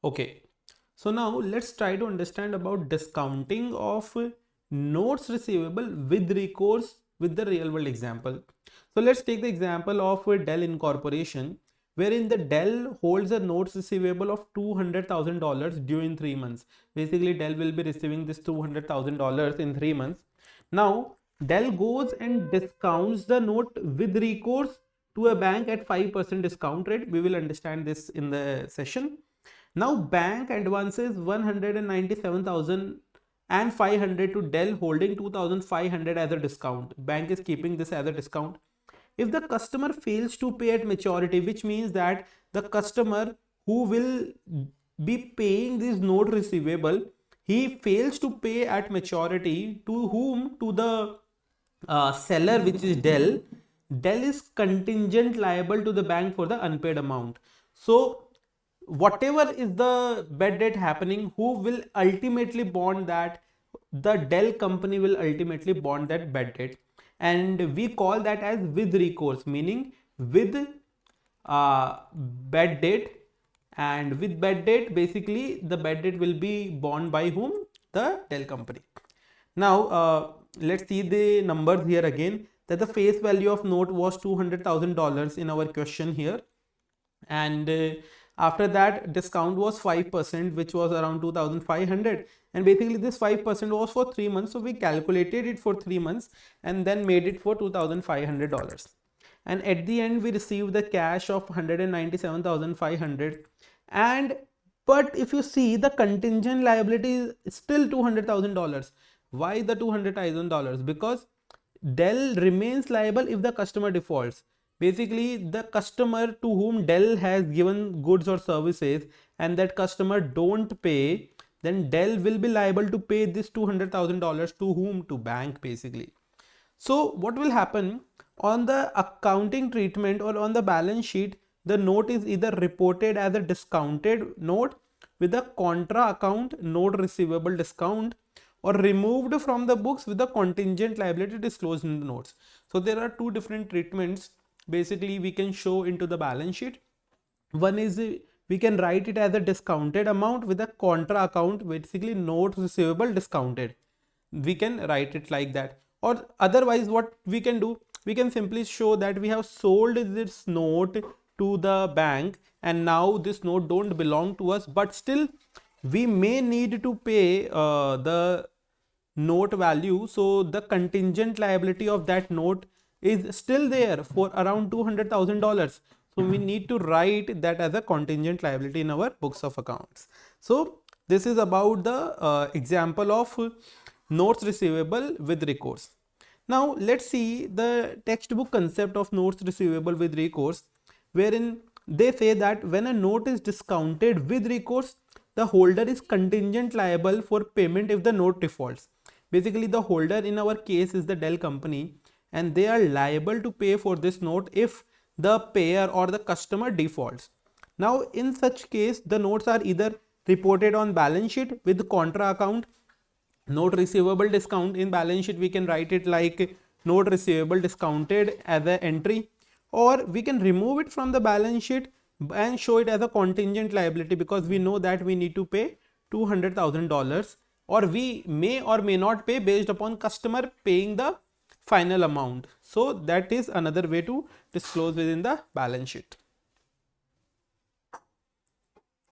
Okay, so now let's try to understand about discounting of notes receivable with recourse with the real world example. So let's take the example of Dell Incorporation, wherein the Dell holds a notes receivable of $200,000 during 3 months. Basically, Dell will be receiving this $200,000 in 3 months. Now, Dell goes and discounts the note with recourse to a bank at 5% discount rate. We will understand this in the session. Now bank advances 197,500 to Dell, holding 2,500 as a discount. Bank is keeping this as a discount. If the customer fails to pay at maturity, which means that the customer who will be paying this note receivable, he fails to pay at maturity, to whom? To the seller, which is Dell. Dell is contingent liable to the bank for the unpaid amount. So whatever is the bad debt happening, who will ultimately bond that? The Dell company will ultimately bond that bad debt, and we call that as with recourse, meaning with bad debt. And with bad debt, basically the bad debt will be borne by whom? The Dell company. Now let's see the numbers here again, that the face value of note was $200,000 in our question here, and after that discount was 5%, which was around 2,500, and basically this 5% was for 3 months, so we calculated it for 3 months and then made it for $2,500, and at the end we received the cash of 197,500. And but if you see, the contingent liability is still $200,000. Why the $200,000? Because Dell remains liable if the customer defaults. Basically, the customer to whom Dell has given goods or services and that customer don't pay, then Dell will be liable to pay this $200,000 to whom? To bank, basically. So what will happen on the accounting treatment or on the balance sheet? The note is either reported as a discounted note with a contra account note receivable discount, or removed from the books with the contingent liability disclosed in the notes. So there are two different treatments basically we can show into the balance sheet. One is we can write it as a discounted amount with a contra account, basically note receivable discounted. We can write it like that, or otherwise what we can do, we can simply show that we have sold this note to the bank and now this note don't belong to us, but still we may need to pay the note value. So the contingent liability of that note is still there for around $200,000. So we need to write that as a contingent liability in our books of accounts. So this is about the example of notes receivable with recourse. Now let's see the textbook concept of notes receivable with recourse, wherein they say that when a note is discounted with recourse, the holder is contingent liable for payment if the note defaults. Basically, the holder in our case is the Dell company, and they are liable to pay for this note if the payer or the customer defaults. Now, in such case, the notes are either reported on balance sheet with contra account note receivable discount. In balance sheet we can write it like note receivable discounted as an entry, or we can remove it from the balance sheet and show it as a contingent liability, because we know that we need to pay $200,000, or we may or may not pay based upon customer paying the final amount. So that is another way to disclose within the balance sheet.